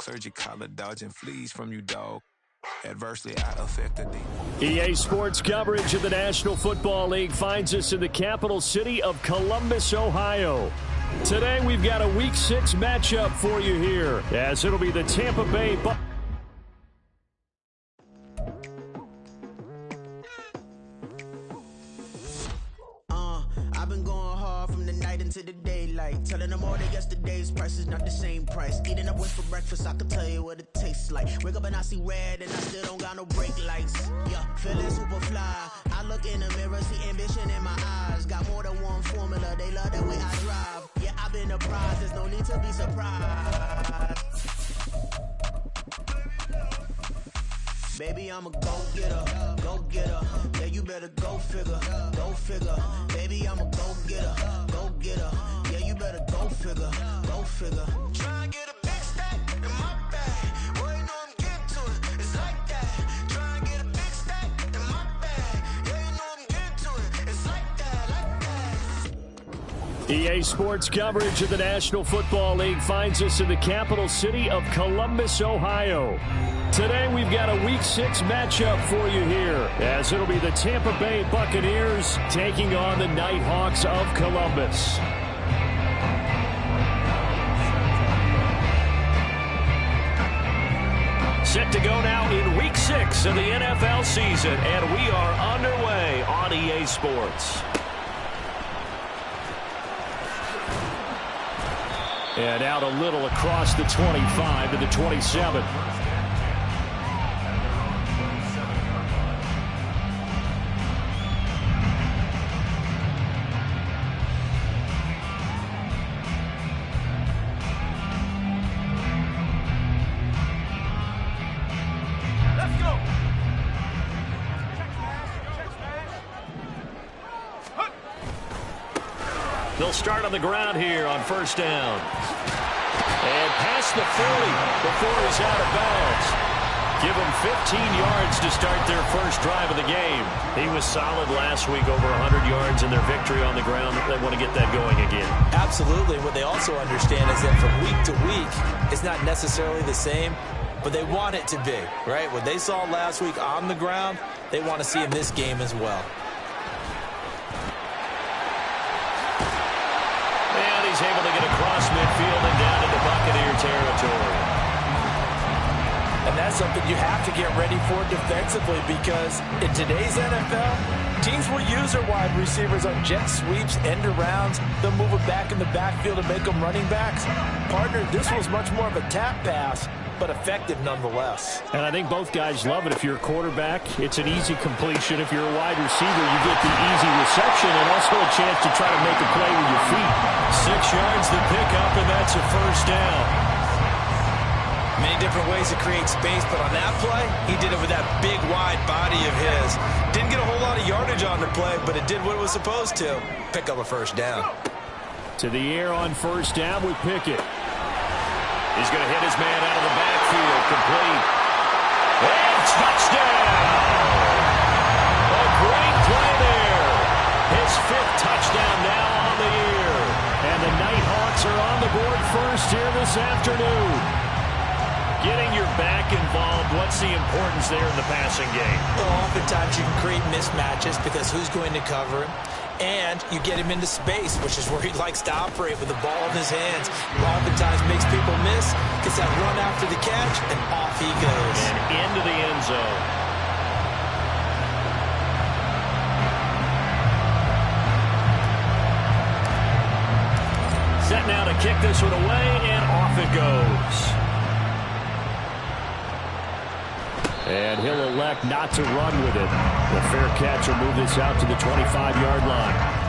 Clergy collar dodging fleas from you, dog. Adversely, I affect the EA Sports coverage of the National Football League finds us in the capital city of Columbus, Ohio. Today, we've got a Week 6 matchup for you here, as it'll be the Tampa Bay Buccaneers. I've been going hard from the night into the daylight, telling them all that yesterday's price is not the same price. Eating up what's for breakfast, I can tell you what it tastes like. Wake up and I see red and I still don't got no brake lights. Yeah, feeling super fly. I look in the mirror, see ambition in my eyes. Got more than one formula, they love the way I drive. Yeah, I've been a prize, there's no need to be surprised. Baby, I'm a go-getter, go-getter. Yeah, you better go figure, go figure. Baby, I'm a go-getter, go-getter. Yeah, you better go figure, go figure. Try and get a big stack in my bag. Boy, you know I'm getting to it, it's like that. Try and get a big stack in my bag. Yeah, you know I'm getting to it, it's like that, like that. EA Sports coverage of the National Football League finds us in the capital city of Columbus, Ohio. Today, we've got a Week 6 matchup for you here, as it'll be the Tampa Bay Buccaneers taking on the Nighthawks of Columbus. Set to go now in Week 6 of the NFL season, and we are underway on EA Sports. And out a little across the 25 to the 27. They'll start on the ground here on first down. And past the 40 before he's out of bounds. Give them 15 yards to start their first drive of the game. He was solid last week, over 100 yards in their victory on the ground. They want to get that going again. Absolutely. What they also understand is that from week to week, it's not necessarily the same, but they want it to be, right? What they saw last week on the ground, they want to see in this game as well. He's able to get across midfield and down into Buccaneer territory. And that's something you have to get ready for defensively, because in today's NFL, teams will use their wide receivers on jet sweeps, end arounds. They'll move it back in the backfield and make them running backs. Partner, this was much more of a tap pass, but effective nonetheless. And I think both guys love it. If you're a quarterback, it's an easy completion. If you're a wide receiver, you get the easy reception and also a chance to try to make a play with your feet. 6 yards to pick up, and that's a first down. Many different ways to create space, but on that play, he did it with that big, wide body of his. Didn't get a whole lot of yardage on the play, but it did what it was supposed to. Pick up a first down. To the air on first down with Pickett. He's going to hit his man out of the backfield, complete. And touchdown! A great play there. His 5th touchdown now on the year. And the Nighthawks are on the board first here this afternoon. Getting your back involved, what's the importance there in the passing game? Well, oftentimes you can create mismatches because who's going to cover him? And you get him into space, which is where he likes to operate with the ball in his hands. Oftentimes makes people miss, gets that run after the catch, and off he goes. And into the end zone. Set now to kick this one away, and off it goes. And he'll elect not to run with it. The fair catch will move this out to the 25-yard line.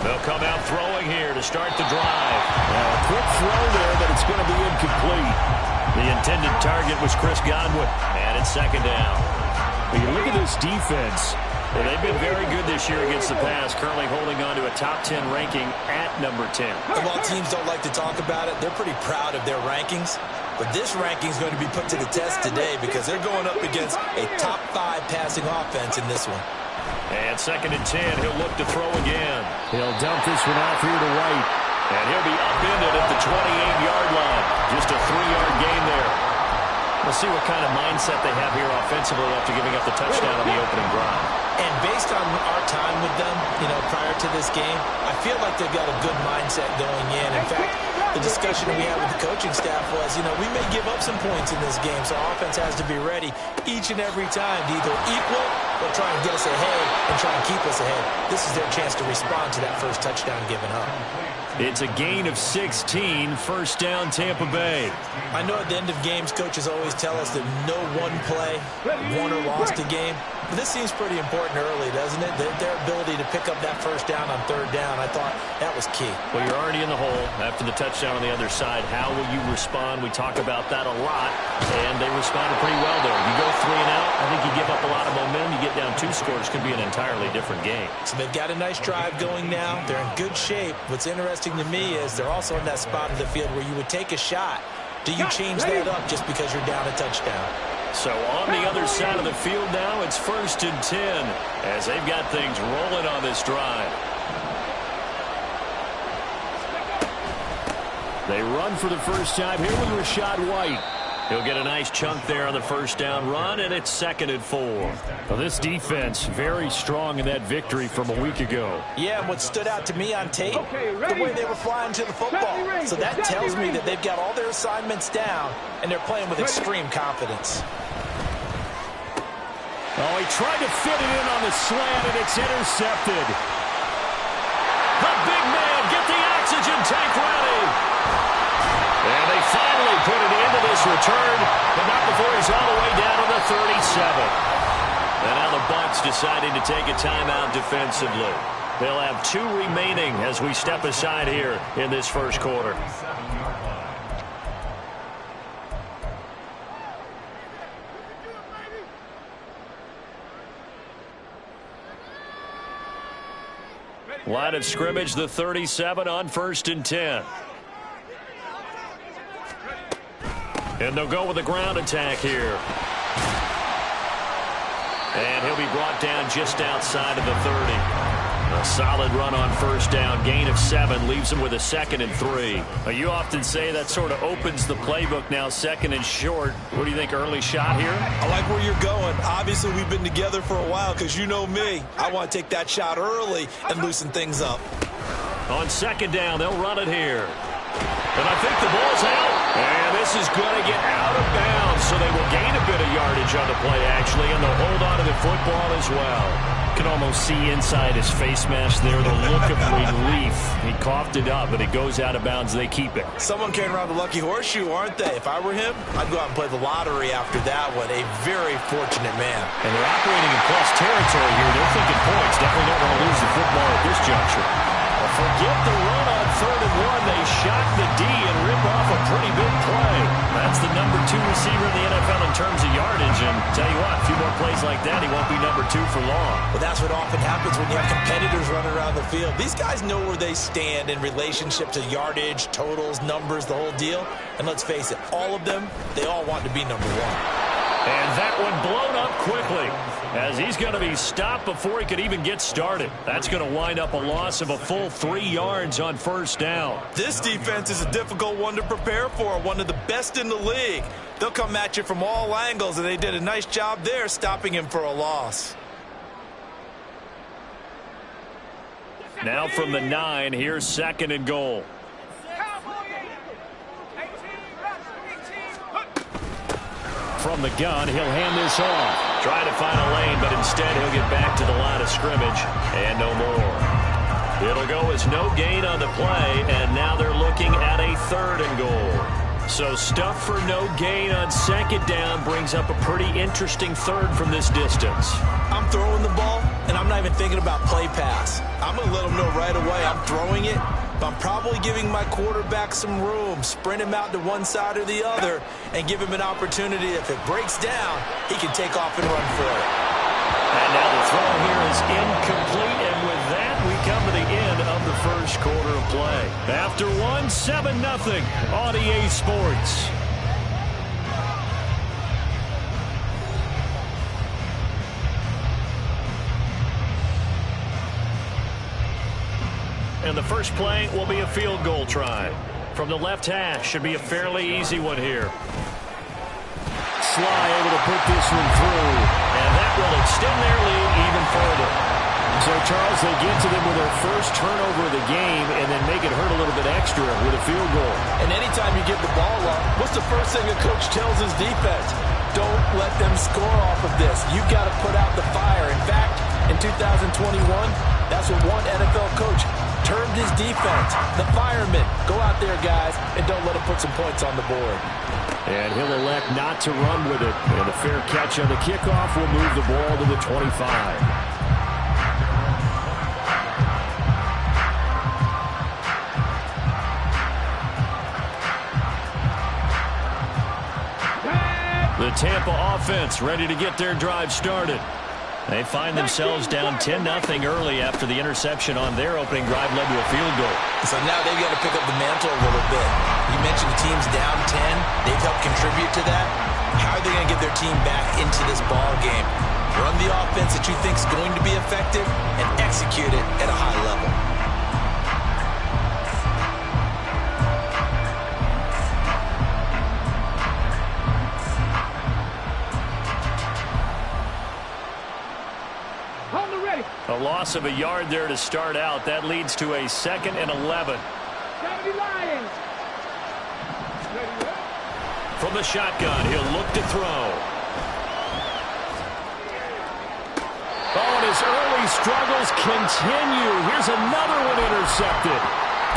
They'll come out throwing here to start the drive. Well, a quick throw there, but it's going to be incomplete. The intended target was Chris Godwin, and it's second down. When you look at this defense, Well, they've been very good this year against the pass, currently holding on to a top 10 ranking at number 10. And while teams don't like to talk about it, they're pretty proud of their rankings. But this ranking is going to be put to the test today because they're going up against a top 5 passing offense in this one. And 2nd and 10, he'll look to throw again. He'll dump this one off here to White. And he'll be upended at the 28-yard line. Just a 3-yard gain there. We'll see what kind of mindset they have here offensively after giving up the touchdown on the opening drive. And based on our time with them, prior to this game, I feel like they've got a good mindset going in. In fact, the discussion we had with the coaching staff was, we may give up some points in this game, so our offense has to be ready each and every time to either equal or try and get us ahead and try and keep us ahead. This is their chance to respond to that first touchdown given up. It's a gain of 16, first down Tampa Bay. I know at the end of games, coaches always tell us that no one play won or lost a game. But this seems pretty important early, doesn't it? Their ability to pick up that first down on 3rd down, I thought that was key. Well, you're already in the hole after the touchdown on the other side. How will you respond? We talk about that a lot, and they responded pretty well there. You go 3 and out, I think you give up a lot of momentum. You get down 2 scores, could be an entirely different game. So they've got a nice drive going now. They're in good shape. What's interesting to me is they're also in that spot of the field where you would take a shot. Do you change that up just because you're down a touchdown? So on the other side of the field now, it's 1st and 10 as they've got things rolling on this drive. They run for the first time here with Rachaad White. He'll get a nice chunk there on the first down run, and it's 2nd and 4. Well, this defense very strong in that victory from a week ago. Yeah, and what stood out to me on tape, the way they were flying to the football. So that tells me that they've got all their assignments down, and they're playing with extreme confidence. Oh, he tried to fit it in on the slant, and it's intercepted. The big man, get the oxygen tank ready. And they finally put it into this return, but not before he's all the way down to the 37. And now the Bucs deciding to take a timeout defensively. They'll have 2 remaining as we step aside here in this first quarter. Line of scrimmage, the 37 on 1st and 10. And they'll go with a ground attack here. And he'll be brought down just outside of the 30. A solid run on 1st down. Gain of 7 leaves him with a 2nd and 3. You often say that sort of opens the playbook now, 2nd and short. What do you think, early shot here? I like where you're going. Obviously, we've been together for a while because you know me. I want to take that shot early and loosen things up. On 2nd down, they'll run it here. And I think the ball's out. And this is going to get out of bounds, so they will gain a bit of yardage on the play, actually, and they'll hold on to the football as well. You can almost see inside his face mask there the look of relief. He coughed it up, but it goes out of bounds. They keep it. Someone came around the lucky horseshoe, aren't they? If I were him, I'd go out and play the lottery after that one. A very fortunate man. And they're operating in plus territory here. They're thinking points. Definitely don't want to lose the football at this juncture. Forget the run on 3rd and 1. They shock the D and rip off a pretty big play. That's the number 2 receiver in the NFL in terms of yardage. And tell you what, a few more plays like that, he won't be number 2 for long. Well, that's what often happens when you have competitors running around the field. These guys know where they stand in relationship to yardage, totals, numbers, the whole deal. And let's face it, all of them, they all want to be number 1. And that one blown up quickly as he's going to be stopped before he could even get started. That's going to wind up a loss of a full 3 yards on 1st down. This defense is a difficult one to prepare for, one of the best in the league. They'll come at you from all angles, and they did a nice job there stopping him for a loss. Now from the 9, here's 2nd and goal. From the gun, he'll hand this off. Trying to find a lane, but instead he'll get back to the line of scrimmage. And no more. It'll go as no gain on the play, and now they're looking at a 3rd and goal. So stuff for no gain on 2nd down brings up a pretty interesting 3rd from this distance. I'm throwing the ball, and I'm not even thinking about play pass. I'm going to let them know right away I'm throwing it. I'm probably giving my quarterback some room, sprint him out to one side or the other, and give him an opportunity. If it breaks down, he can take off and run for it. And now the throw here is incomplete, and with that, we come to the end of the first quarter of play. After one, 7-0 on EA Sports. And the first play will be a field goal try. From the left hash, should be a fairly easy one here. Sly able to put this one through, and that will extend their lead even further. So, Charles, they get to them with their first turnover of the game and then make it hurt a little bit extra with a field goal. And anytime you give the ball up, what's the first thing a coach tells his defense? Don't let them score off of this. You've got to put out the fire. In fact, in 2021, that's what one NFL coach termed his defense. The firemen. Go out there, guys, and don't let them put some points on the board. And he'll elect not to run with it. And a fair catch on the kickoff will move the ball to the 25. The Tampa offense ready to get their drive started. They find themselves down 10-0 early after the interception on their opening drive led to a field goal. So now they've got to pick up the mantle a little bit. You mentioned the team's down 10. They've helped contribute to that. How are they going to get their team back into this ball game? Run the offense that you think is going to be effective and execute it at a high level. A loss of a yard there to start out. That leads to a 2nd and 11. From the shotgun, he'll look to throw. Oh, and his early struggles continue. Here's another one intercepted.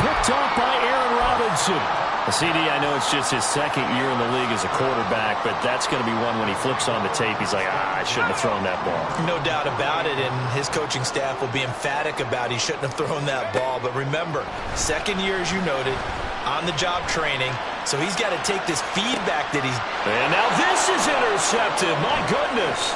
Picked off by Aaron Robinson. CD, I know it's just his second year in the league as a quarterback, but that's going to be one when he flips on the tape. He's like, I shouldn't have thrown that ball. No doubt about it, and his coaching staff will be emphatic about he shouldn't have thrown that ball. But remember, second year, as you noted, on-the-job training, so he's got to take this feedback that he's... And now this is intercepted. My goodness.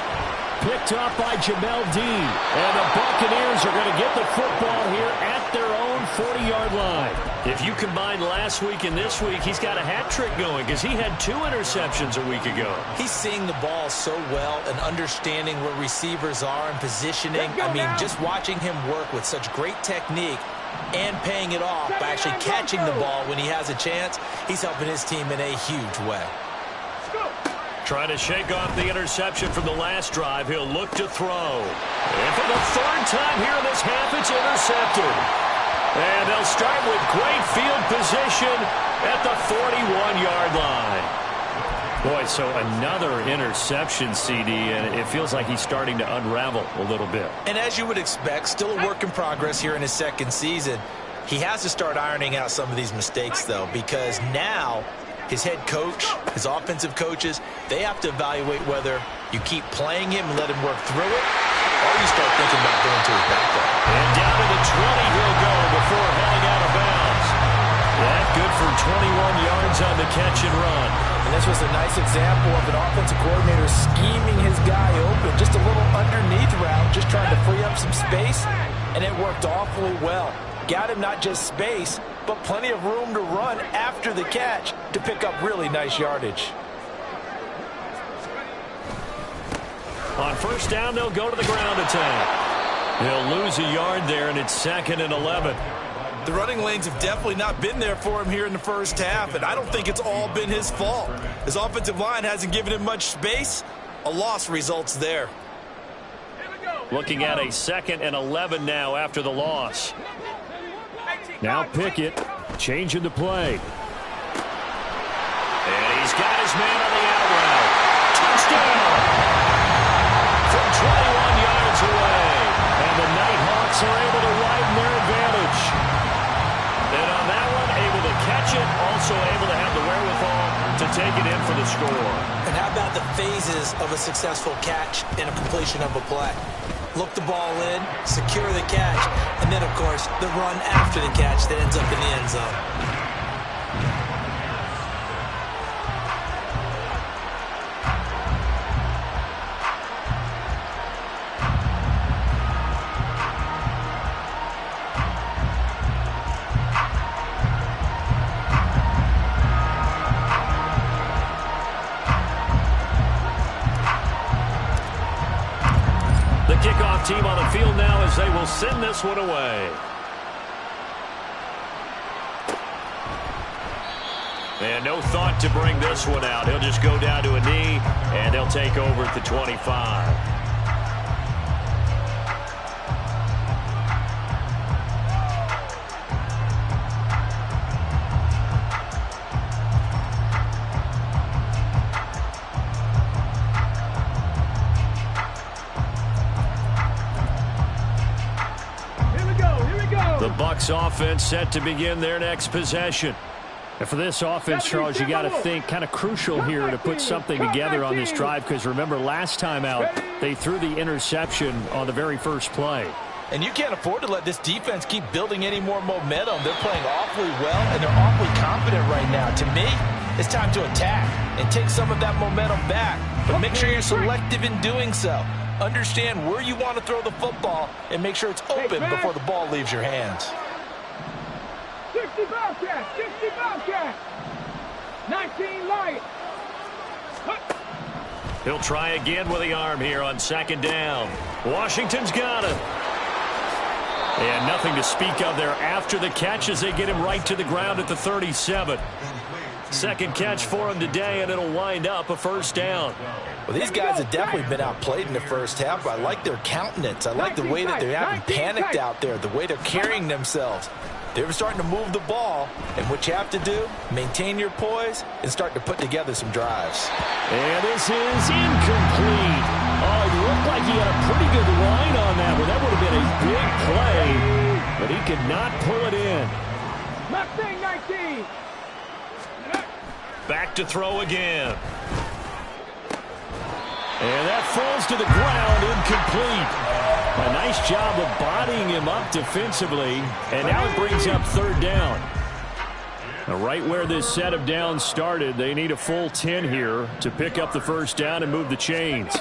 Picked off by Jamel Dean. And the Buccaneers are going to get the football here at their own 40-yard line. If you combine last week and this week, he's got a hat trick going because he had 2 interceptions a week ago. He's seeing the ball so well and understanding where receivers are and positioning. I mean, just watching him work with such great technique and paying it off by actually catching the ball when he has a chance, he's helping his team in a huge way. Trying to shake off the interception from the last drive. He'll look to throw. And for the 3rd time here in this half, it's intercepted. And they'll start with great field position at the 41-yard line. Boy, so another interception, CD, and it feels like he's starting to unravel a little bit. And as you would expect, still a work in progress here in his second season. He has to start ironing out some of these mistakes, though, because now his head coach, his offensive coaches, they have to evaluate whether you keep playing him and let him work through it, or you start thinking about going to his backup. And down to the 20 he'll go before heading out of bounds. That good for 21 yards on the catch and run. And this was a nice example of an offensive coordinator scheming his guy open. Just a little underneath route, just trying to free up some space, and it worked awfully well. Got him not just space, but plenty of room to run after the catch to pick up really nice yardage. On first down, they'll go to the ground attack. They'll lose a yard there, and it's 2nd and 11. The running lanes have definitely not been there for him here in the first half, and I don't think it's all been his fault. His offensive line hasn't given him much space. A loss results there. Looking at a 2nd and 11 now after the loss. Now Pickett changing the play. And he's got his man on the out route. Touchdown! From 21 yards away. And the Nighthawks are able to widen their advantage. And on that one, able to catch it, also able to have the wherewithal to take it in for the score. And how about the phases of a successful catch and a completion of a play? Look the ball in, secure the catch, and then, of course, the run after the catch that ends up in the end zone. punt team on the field now as they will send this one away. And no thought to bring this one out. He'll just go down to a knee, and they'll take over at the 25. The Bucs offense set to begin their next possession. And for this offense, Charles, you got to think kind of crucial here to put something together on this drive, because remember last time out they threw the interception on the very first play. And you can't afford to let this defense keep building any more momentum. They're playing awfully well, and they're awfully confident right now. To me, it's time to attack and take some of that momentum back. But make sure you're selective in doing so. Understand where you want to throw the football and make sure it's open before the ball leaves your hands. 60 Bobcat, 60 Bobcat, 19 Light. He'll try again with the arm here on second down. Washington's got it. And nothing to speak of there after the catch as they get him right to the ground at the 37. Second catch for him today, and it'll wind up a first down. Well, these guys have definitely been outplayed in the first half, but I like their countenance. I like the way that they haven't panicked out there, the way they're carrying themselves. They're starting to move the ball, and what you have to do, maintain your poise and start to put together some drives. And this is incomplete. Oh, it looked like he had a pretty good line on that, but that would have been a big play, but he could not pull it in. Mustang 19. Back to throw again. And that falls to the ground, incomplete. A nice job of bodying him up defensively, and now it brings up third down. Now, right where this set of downs started, they need a full 10 here to pick up the first down and move the chains.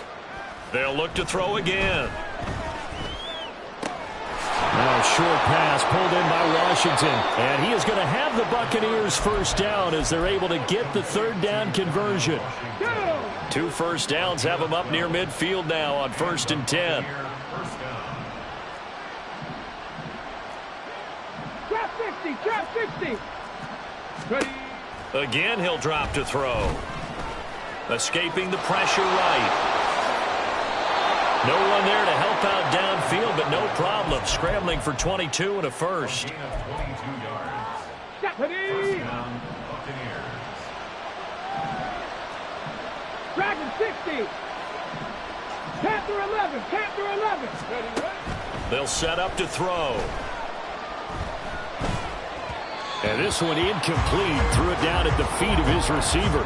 They'll look to throw again. Now a short pass pulled in by Washington, and he is going to have the Buccaneers first down as they're able to get the third down conversion. 2 first downs have them up near midfield now on 1st and 10. Trap 50, trap 50. Ready. Again, he'll drop to throw. Escaping the pressure right. No one there to help out downfield, but no problem. Scrambling for 22 and a first. Ready. Dragon 60. Panther 11, Panther 11. Ready. They'll set up to throw. And this one incomplete. Threw it down at the feet of his receiver.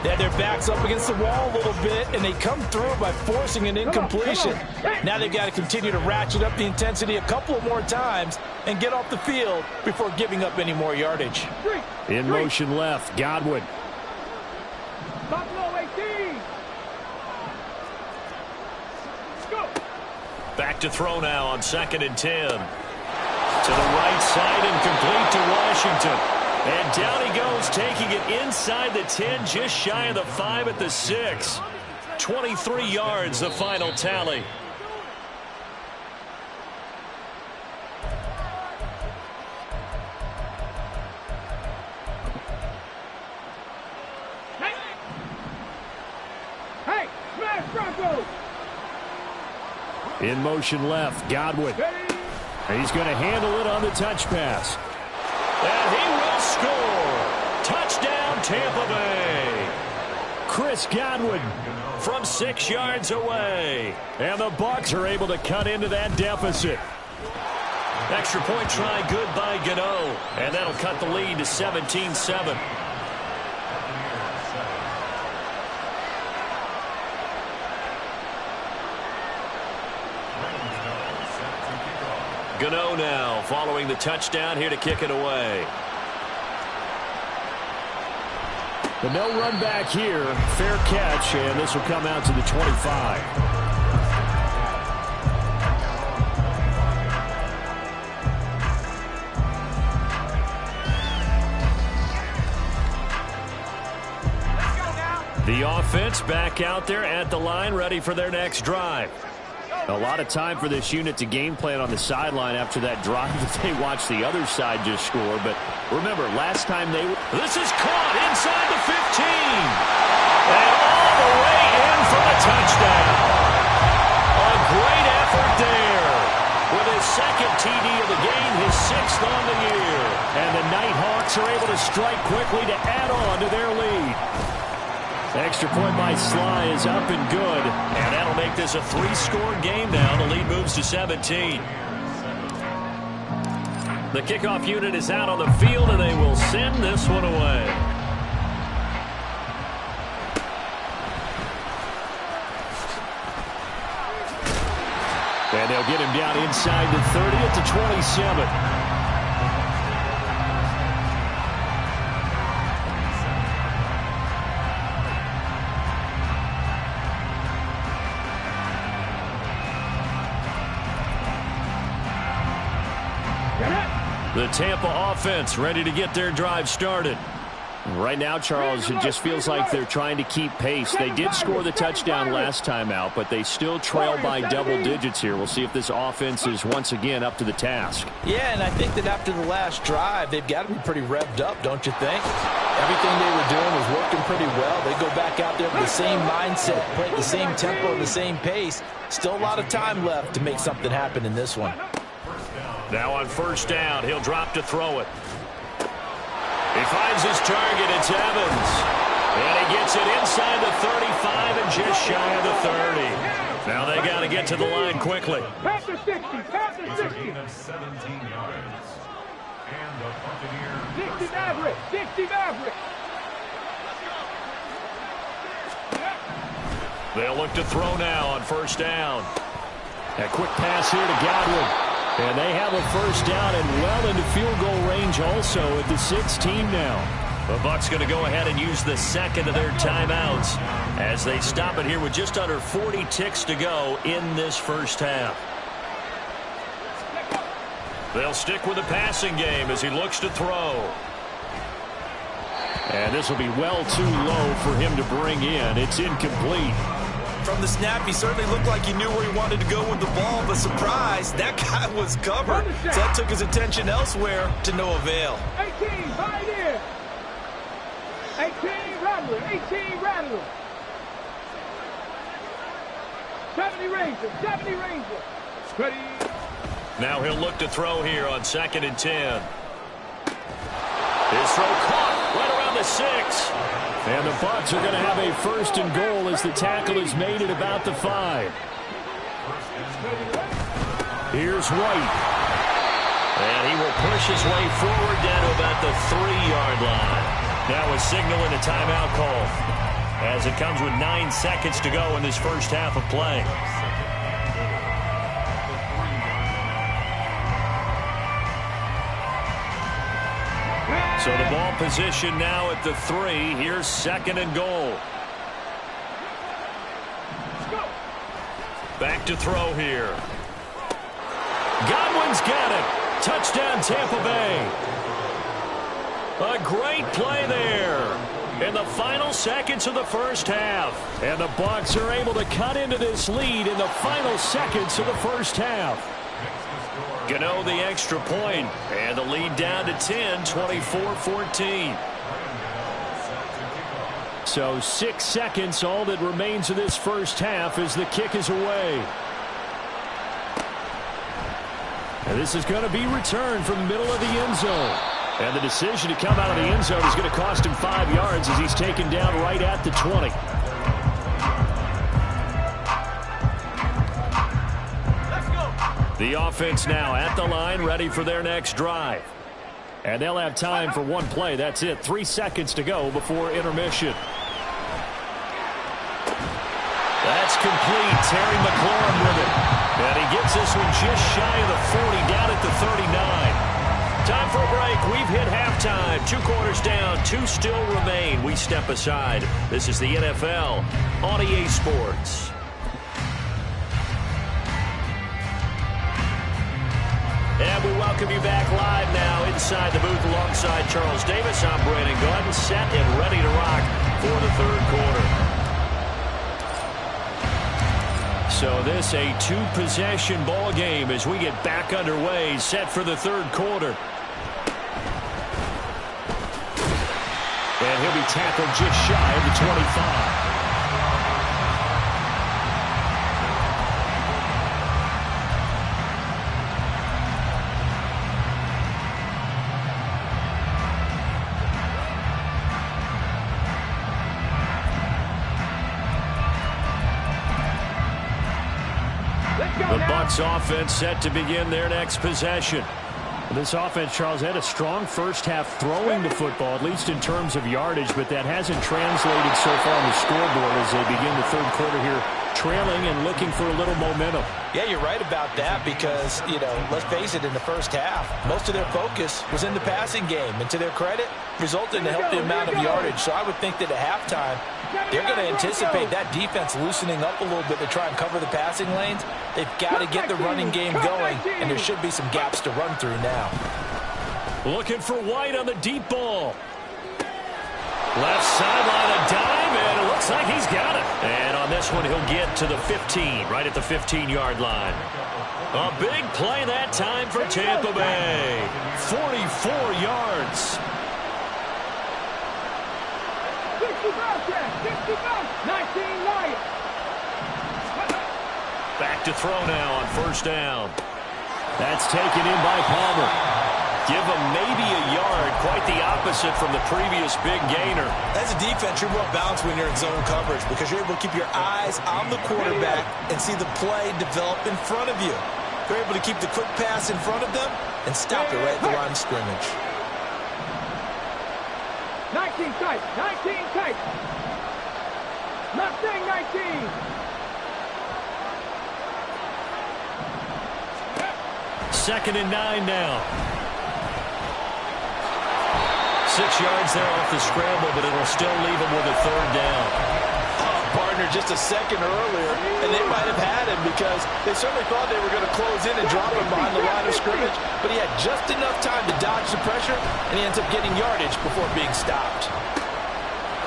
They had their backs up against the wall a little bit, and they come through by forcing an incompletion. Now they've got to continue to ratchet up the intensity a couple of more times and get off the field before giving up any more yardage. In motion left, Godwin. Buffalo 18. Go. Back to throw now on 2nd and 10. To the right side and complete to Washington. And down he goes, taking it inside the 10, just shy of the 5 at the 6. 23 yards, the final tally. Hey, smash Broncos. In motion left, Godwin. He's going to handle it on the touch pass. And he will score. Touchdown, Tampa Bay. Chris Godwin from 6 yards away. And the Bucs are able to cut into that deficit. Extra point try good by Gano. And that'll cut the lead to 17-7. Gano now following the touchdown here to kick it away. The no run back here. Fair catch, and this will come out to the 25. The offense back out there at the line, ready for their next drive. A lot of time for this unit to game plan on the sideline after that drive that they watched the other side just score. But remember, last time they... This is caught inside the 15. And all the way in for the touchdown. A great effort there. With his second TD of the game, his 6th on the year. And the Nighthawks are able to strike quickly to add on to their lead. Extra point by Sly is up and good. And that'll make this a 3-score game now. The lead moves to 17. The kickoff unit is out on the field, and they will send this one away. And they'll get him down inside the 30 at the 27. The Tampa offense ready to get their drive started. Right now, Charles, it just feels like they're trying to keep pace. They did score the touchdown last time out, but they still trail by double digits here. We'll see if this offense is once again up to the task. Yeah, and I think that after the last drive, they've got to be pretty revved up, don't you think? Everything they were doing was working pretty well. They go back out there with the same mindset, play at the same tempo and the same pace. Still a lot of time left to make something happen in this one. Now on first down, he'll drop to throw it. He finds his target. It's Evans. And he gets it inside the 35 and just shy of the 30. Now they got to get to the line quickly. Pass the 60. Pass the 60. 60 Maverick. 60 Maverick. They'll look to throw now on first down. A quick pass here to Godwin. And they have a first down and well into field goal range also at the 16 now. The Bucs going to go ahead and use the second of their timeouts as they stop it here with just under 40 ticks to go in this first half. They'll stick with the passing game as he looks to throw. And this will be well too low for him to bring in. It's incomplete. From the snap, he certainly looked like he knew where he wanted to go with the ball, but surprise, that guy was covered. So that took his attention elsewhere to no avail. 18, right in. 18, Rattler. 18, Rattler. 70 Ranger. 70 Ranger. Ready. Now he'll look to throw here on 2nd and 10. His throw caught right around the 6. And the Bucs are going to have a first and goal as the tackle is made at about the 5. Here's White. And he will push his way forward down to about the 3-yard line. Now a signal and a timeout call as it comes with 9 seconds to go in this first half of play. So the ball position now at the 3. Here's 2nd and goal. Back to throw here. Godwin's got it. Touchdown, Tampa Bay. A great play there in the final seconds of the first half. And the Bucs are able to cut into this lead in the final seconds of the first half. Gano the extra point, and the lead down to 10, 24-14. So 6 seconds, all that remains of this first half as the kick is away. And this is going to be returned from the middle of the end zone. And the decision to come out of the end zone is going to cost him 5 yards as he's taken down right at the 20. The offense now at the line, ready for their next drive. And they'll have time for one play. That's it. 3 seconds to go before intermission. That's complete. Terry McLaurin with it. And he gets this one just shy of the 40, down at the 39. Time for a break. We've hit halftime. 2 quarters down, 2 still remain. We step aside. This is the NFL on EA Sports. And we welcome you back live now inside the booth alongside Charles Davis. I'm Brandon Gordon, set and ready to rock for the third quarter. So this a two-possession ball game as we get back underway, set for the third quarter. And he'll be tackled just shy of the 25. The Bucs offense set to begin their next possession. This offense, Charles, had a strong first half throwing the football, at least in terms of yardage, but that hasn't translated so far on the scoreboard as they begin the third quarter here, trailing and looking for a little momentum. Yeah, you're right about that because, let's face it, in the first half, most of their focus was in the passing game. And to their credit, resulted in a healthy amount of yardage. So I would think that at halftime, they're going to anticipate that defense loosening up a little bit to try and cover the passing lanes. They've got to get the running game going, and there should be some gaps to run through now. Looking for White on the deep ball. Left sideline, a dive, and it looks like he's got it. And on this one, he'll get to the 15, right at the 15-yard line. A big play that time for Tampa Bay. 44 yards. 19 Lions. Back to throw now on first down. That's taken in by Palmer. Give him maybe a yard, quite the opposite from the previous big gainer. As a defense, you're more balanced when you're in zone coverage because you're able to keep your eyes on the quarterback and see the play develop in front of you. You're able to keep the quick pass in front of them and stop it right at the line of scrimmage. 19 tight, 19 tight. Not saying 19. Second and 9 now. 6 yards there off the scramble, but it'll still leave him with a third down. Partner just a second earlier, and they might have had him because they certainly thought they were going to close in and drop him behind the line of scrimmage, but he had just enough time to dodge the pressure, and he ends up getting yardage before being stopped.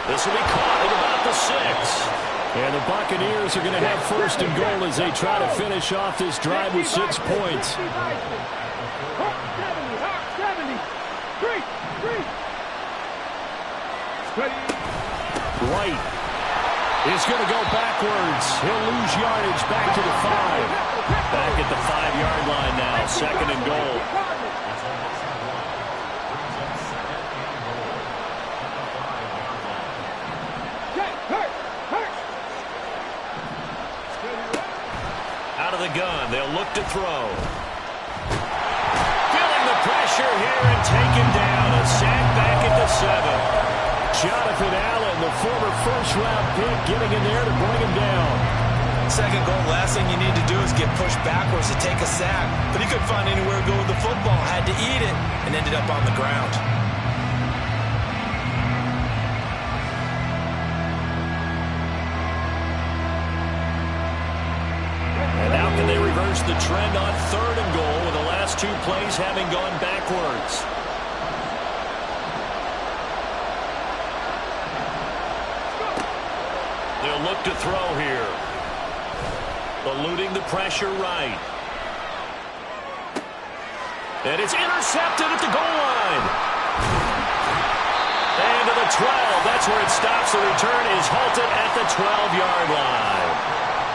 This will be caught at about the 6. And the Buccaneers are going to have first and goal as they try to finish off this drive with 6 points. 70, 3. White is going to go backwards. He'll lose yardage back to the 5. Back at the 5-yard line now, second and goal. Out of the gun, they'll look to throw. Feeling the pressure here and taken down. A sack back at the 7. Jonathan Allen, the former first-round pick, getting in there to bring him down. Second goal, last thing you need to do is get pushed backwards to take a sack. But he couldn't find anywhere to go with the football, had to eat it, and ended up on the ground. And now can they reverse the trend on third and goal with the last 2 plays having gone backwards? They'll look to throw here. Eluding the pressure right. And it's intercepted at the goal line. And to the 12. That's where it stops. The return is halted at the 12-yard line.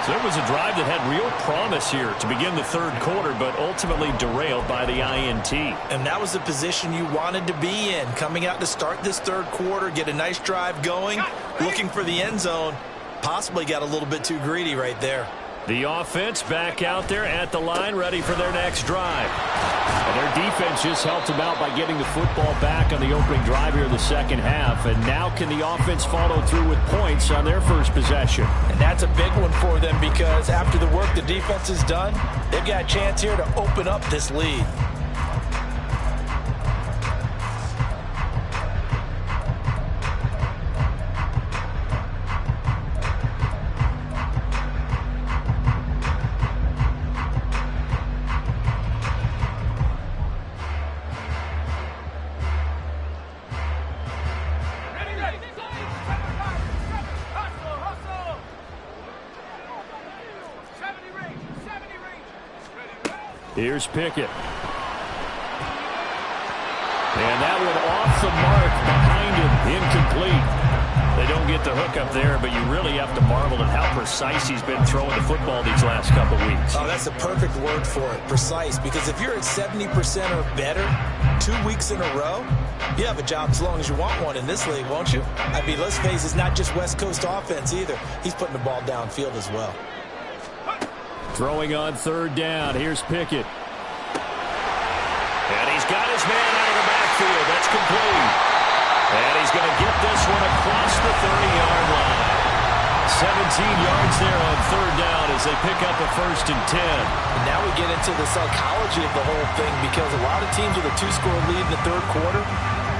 So there was a drive that had real promise here to begin the third quarter, but ultimately derailed by the INT. And that was the position you wanted to be in. Coming out to start this third quarter, get a nice drive going, looking for the end zone. Possibly got a little bit too greedy right there. The offense back out there at the line, ready for their next drive. And their defense just helped them out by getting the football back on the opening drive here in the second half. And now can the offense follow through with points on their first possession? And that's a big one for them because after the work the defense has done, they've got a chance here to open up this lead. Here's Pickett. And that one off the mark behind him. Incomplete. They don't get the hook up there, but you really have to marvel at how precise he's been throwing the football these last couple weeks. Oh, that's a perfect word for it, precise. Because if you're at 70% or better 2 weeks in a row, you have a job as long as you want one in this league, won't you? I mean, let's face it, it's not just West Coast offense either. He's putting the ball downfield as well. Throwing on third down. Here's Pickett. And he's got his man out of the backfield. That's complete. And he's going to get this one across the 30-yard line. 17 yards there on third down as they pick up a 1st and 10. And now we get into the psychology of the whole thing, because a lot of teams with a 2-score lead in the third quarter,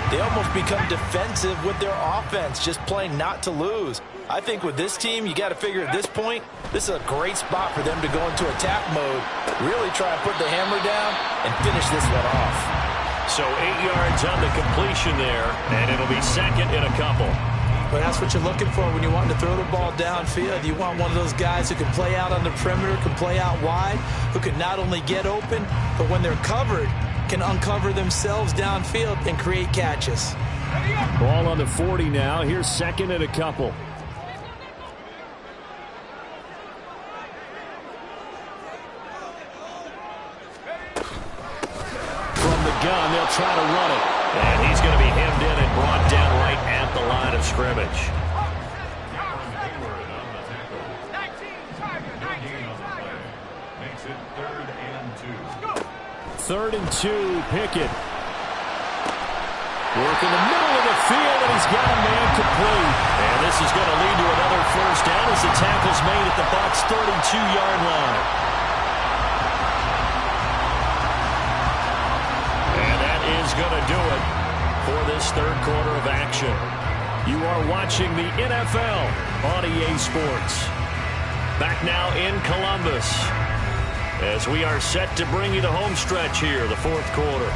they almost become defensive with their offense, just playing not to lose. I think with this team, you got to figure at this point, this is a great spot for them to go into attack mode, really try and put the hammer down and finish this one off. So 8 yards on the completion there, and it'll be 2nd and a couple. But that's what you're looking for when you want to throw the ball downfield. You want one of those guys who can play out on the perimeter, can play out wide, who can not only get open, but when they're covered, can uncover themselves downfield and create catches. Ball on the 40 now. Here's 2nd and a couple. From the gun, they'll try to run it. And he's going to be hemmed in and brought down right at the line of scrimmage. Makes it 3rd and 2. 3rd and 2, Pickett. Work in the middle of the field, and he's got a man complete. And this is going to lead to another 1st down as the tackle's made at the Bucs' 32-yard line. Is going to do it for this third quarter of action. You are watching the NFL on EA Sports. Back now in Columbus as we are set to bring you the home stretch here, the 4th quarter.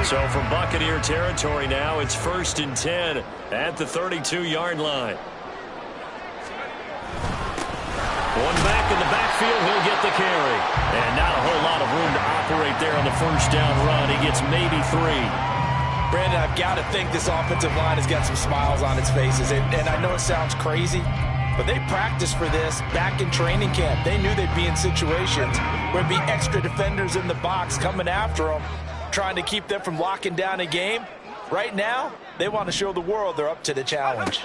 So from Buccaneer territory now, it's 1st and 10 at the 32-yard line. One back in the backfield, he'll get the carry. And not a whole lot of room to operate there on the 1st down run. He gets maybe 3. Brandon, I've got to think this offensive line has got some smiles on its faces. And I know it sounds crazy, but they practiced for this back in training camp. They knew they'd be in situations where there'd be extra defenders in the box coming after them, trying to keep them from locking down a game. Right now, they want to show the world they're up to the challenge.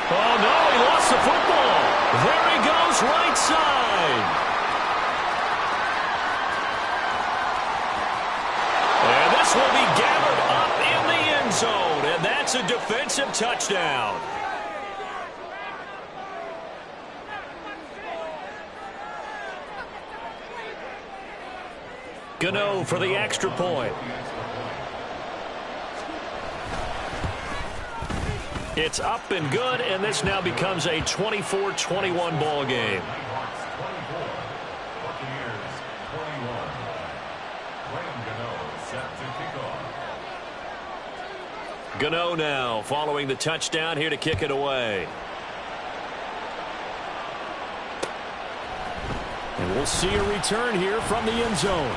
Oh, no, he lost the football. There he goes, right side. And this will be gathered up in the end zone, and that's a defensive touchdown. Gano for the extra point. It's up and good, and this now becomes a 24-21 ball game. Gano now following the touchdown here to kick it away. And we'll see a return here from the end zone.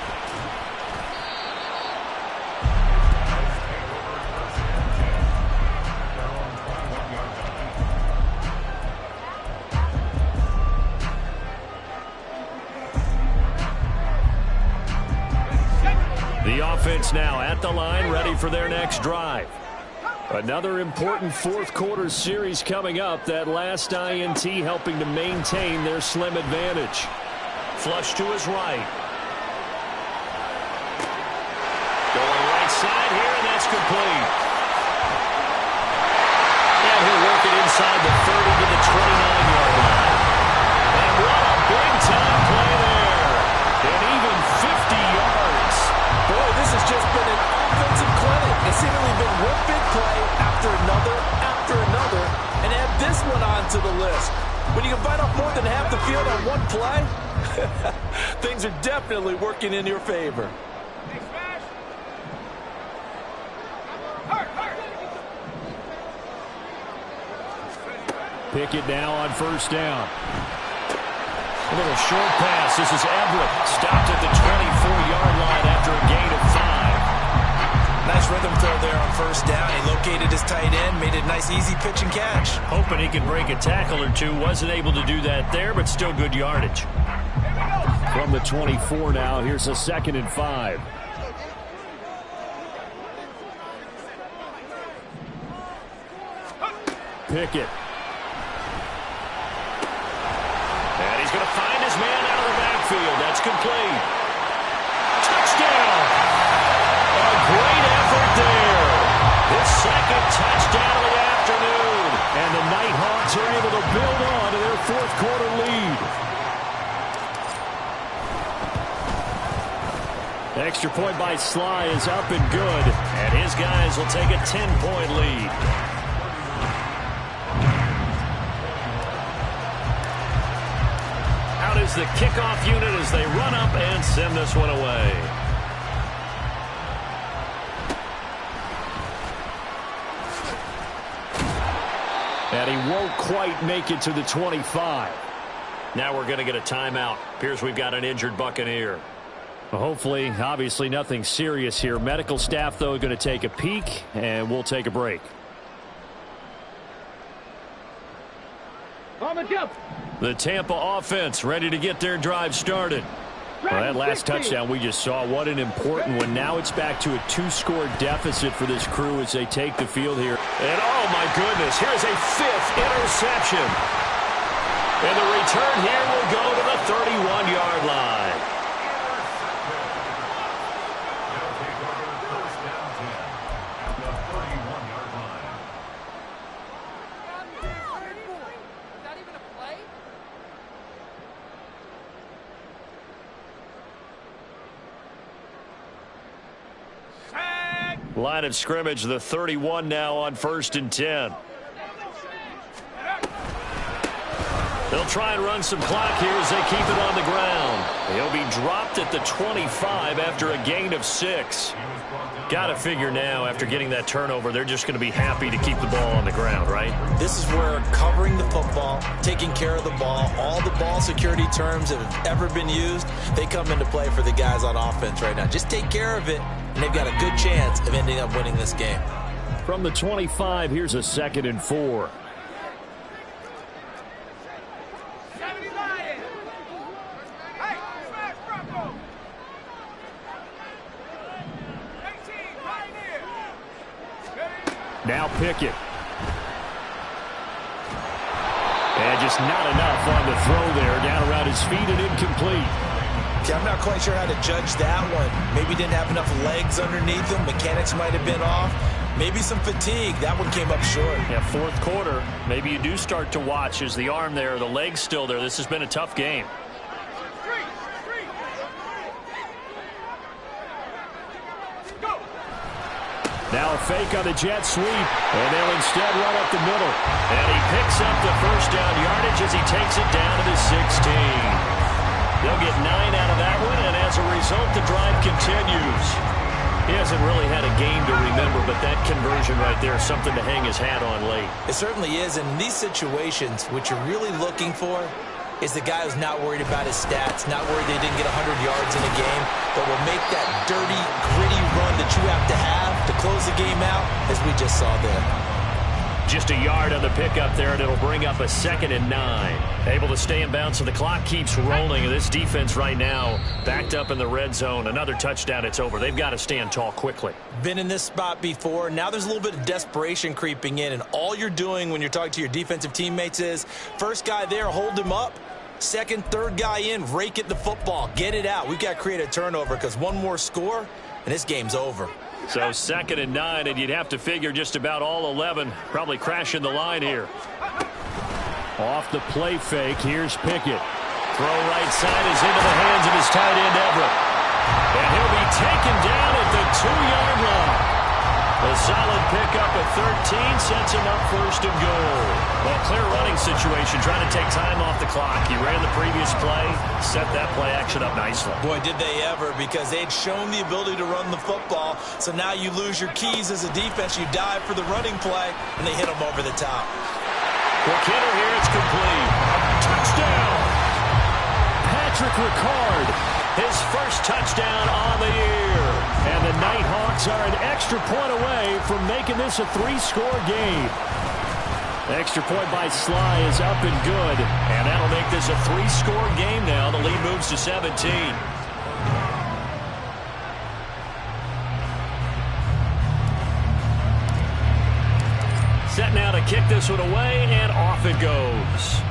The offense now at the line, ready for their next drive. Another important 4th quarter series coming up. That last INT helping to maintain their slim advantage. Flush to his right. Going right side here, and that's complete. And he'll work it inside the 30 to the 29-yard line. And what a big-time play there. And even 50 yards. Boy, this has just been an offensive clinic. It's seemingly been one big play after another, and add this one onto the list. When you can bite off more than half the field on one play, things are definitely working in your favor. Pickett now on first down. A little short pass. This is Everett. Stopped at the 24-yard line after a gain of 5. Nice rhythm throw there on first down. He located his tight end, made it a nice, easy pitch and catch. Hoping he could break a tackle or two. Wasn't able to do that there, but still good yardage. From the 24 now, here's a 2nd and 5. Pickett. And he's going to find his man out of the backfield. That's complete. Touchdown! A great effort there. His 2nd touchdown of the afternoon. And the Nighthawks are able to build on to their 4th quarter lead. Extra point by Sly is up and good. And his guys will take a 10-point lead. Out is the kickoff unit as they run up and send this one away. And he won't quite make it to the 25. Now we're going to get a timeout. Appears we've got an injured Buccaneer. Well, hopefully, obviously nothing serious here. Medical staff, though, going to take a peek, and we'll take a break. On the jump. The Tampa offense ready to get their drive started. Well, that last touchdown we just saw, what an important one. Now it's back to a 2-score deficit for this crew as they take the field here. And oh my goodness, here's a 5th interception. And the return here will go to the 31-yard line. Line of scrimmage, the 31 now on 1st and 10. They'll try and run some clock here as they keep it on the ground. He'll be dropped at the 25 after a gain of 6. Got to figure now, after getting that turnover, they're just going to be happy to keep the ball on the ground, right? This is where covering the football, taking care of the ball, all the ball security terms that have ever been used, they come into play for the guys on offense right now. Just take care of it, and they've got a good chance of ending up winning this game. From the 25, here's a 2nd and 4. Now Pickett. And just not enough on the throw there. Down around his feet and incomplete. Yeah, I'm not quite sure how to judge that one. Maybe didn't have enough legs underneath him. Mechanics might have been off. Maybe some fatigue. That one came up short. Yeah, 4th quarter. Maybe you do start to watch. Is the arm there, the leg's still there? This has been a tough game. Now a fake on the jet sweep, and they'll instead run up the middle. And he picks up the 1st down yardage as he takes it down to the 16. They'll get 9 out of that one, and as a result, the drive continues. He hasn't really had a game to remember, but that conversion right there is something to hang his hat on late. It certainly is, and in these situations, what you're really looking for is the guy who's not worried about his stats, not worried they didn't get 100 yards in a game, but will make that dirty, gritty run that you have to close the game out, as we just saw there. Just a yard on the pickup there, and it'll bring up a 2nd and 9. Able to stay in bounds, so the clock keeps rolling. And this defense right now backed up in the red zone. Another touchdown, it's over. They've got to stand tall quickly. Been in this spot before. Now there's a little bit of desperation creeping in, and all you're doing when you're talking to your defensive teammates is, first guy there, hold him up. 2nd, 3rd guy in, rake at the football. Get it out. We've got to create a turnover because one more score, and this game's over. So 2nd and 9, and you'd have to figure just about all 11 probably crashing the line here. Off the play fake, here's Pickett. Throw right side is into the hands of his tight end, Everett. And he'll be taken down at the 2-yard line. A solid pickup at 13 sets him up 1st and goal. Well, clear running situation, trying to take time off the clock. He ran the previous play, set that play action up nicely. Boy, did they ever, because they'd shown the ability to run the football. So now you lose your keys as a defense. You dive for the running play, and they hit them over the top. Quick hitter here. It's complete. Touchdown. Patrick Ricard, his first touchdown on the year. And the Nighthawks are an extra point away from making this a 3-score game. Extra point by Sly is up and good. And that'll make this a 3-score game now. The lead moves to 17. Set now to kick this one away, and off it goes.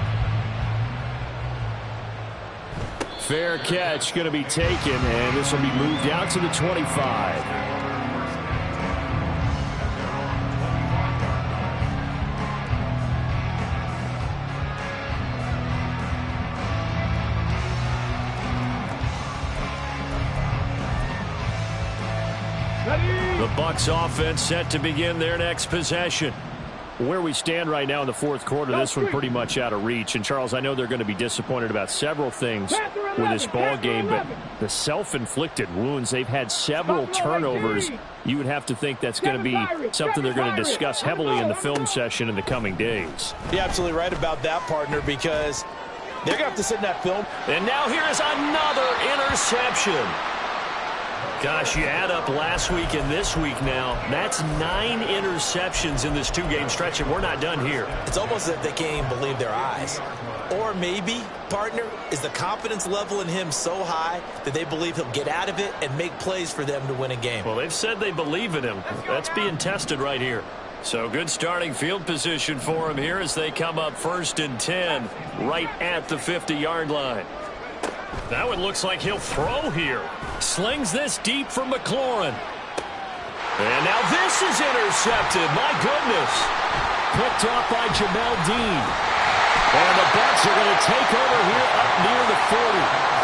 Fair catch going to be taken, and this will be moved out to the 25. The Bucs offense set to begin their next possession. Where we stand right now in the fourth quarter, this one pretty much out of reach. And, Charles, I know they're going to be disappointed about several things with this ball game, but the self-inflicted wounds, they've had several turnovers. You would have to think that's going to be something they're going to discuss heavily in the film session in the coming days. You're absolutely right about that, partner, because they're going to have to sit in that film. And now here is another interception. Gosh, you add up last week and this week now, that's 9 interceptions in this 2-game stretch, and we're not done here. It's almost as if they can't even believe their eyes. Or maybe, partner, is the confidence level in him so high that they believe he'll get out of it and make plays for them to win a game. Well, they've said they believe in him. That's being tested right here. So good starting field position for him here as they come up 1st and 10 right at the 50-yard line. That one looks like he'll throw here. Slings this deep from McLaurin. And now this is intercepted. My goodness. Picked off by Jamel Dean. And the Bucs are going to take over here up near the 40.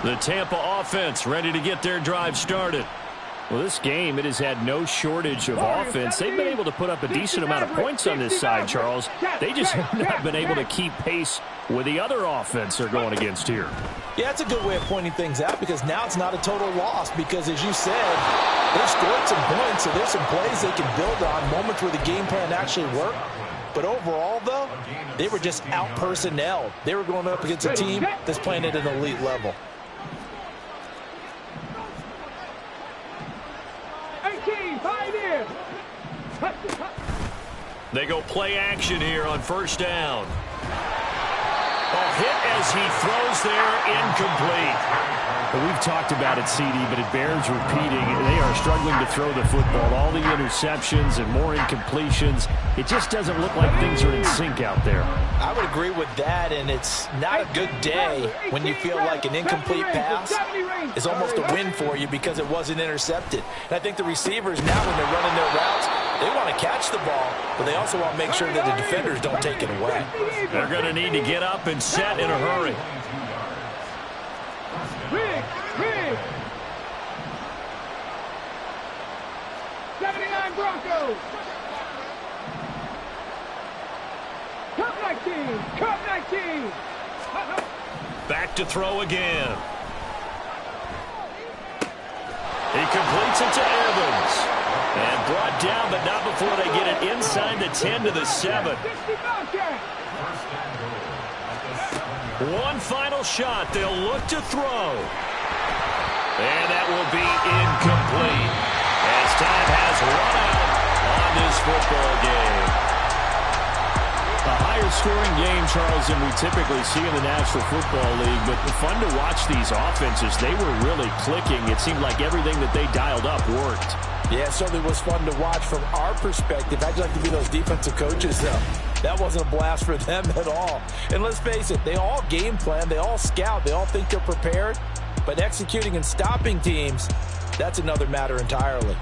The Tampa offense ready to get their drive started. Well, this game, it has had no shortage of offense. They've been able to put up a decent amount of points on this side, Charles. They just have not been able to keep pace with the other offense they're going against here. Yeah, that's a good way of pointing things out because now it's not a total loss because, as you said, they've scored some points, so there's some plays they can build on, moments where the game plan actually worked. But overall, though, they were just out-personnelled. They were going up against a team that's playing at an elite level. They go play action here on 1st down. Hit as he throws there, incomplete. But we've talked about it, CD, but it bears repeating. They are struggling to throw the football. All the interceptions and more incompletions. It just doesn't look like things are in sync out there. I would agree with that, and it's not a good day when you feel like an incomplete pass is almost a win for you because it wasn't intercepted. And I think the receivers now, when they're running their routes, they want to catch the ball, but they also want to make sure that the defenders don't take it away. They're going to need to get up and set in a hurry. Big. 79 Broncos. Cup 19. Back to throw again. He completes it to Evans. And brought down, but not before they get it inside the 10 to the 7. One final shot. They'll look to throw. And that will be incomplete as time has run out on this football game. A higher scoring game, Charles, than we typically see in the National Football League, but fun to watch these offenses. They were really clicking. It seemed like everything that they dialed up worked. Yeah, it certainly was fun to watch from our perspective. I'd like to be those defensive coaches, though. That wasn't a blast for them at all. And let's face it, they all game plan, they all scout, they all think they're prepared. But executing and stopping teams, that's another matter entirely.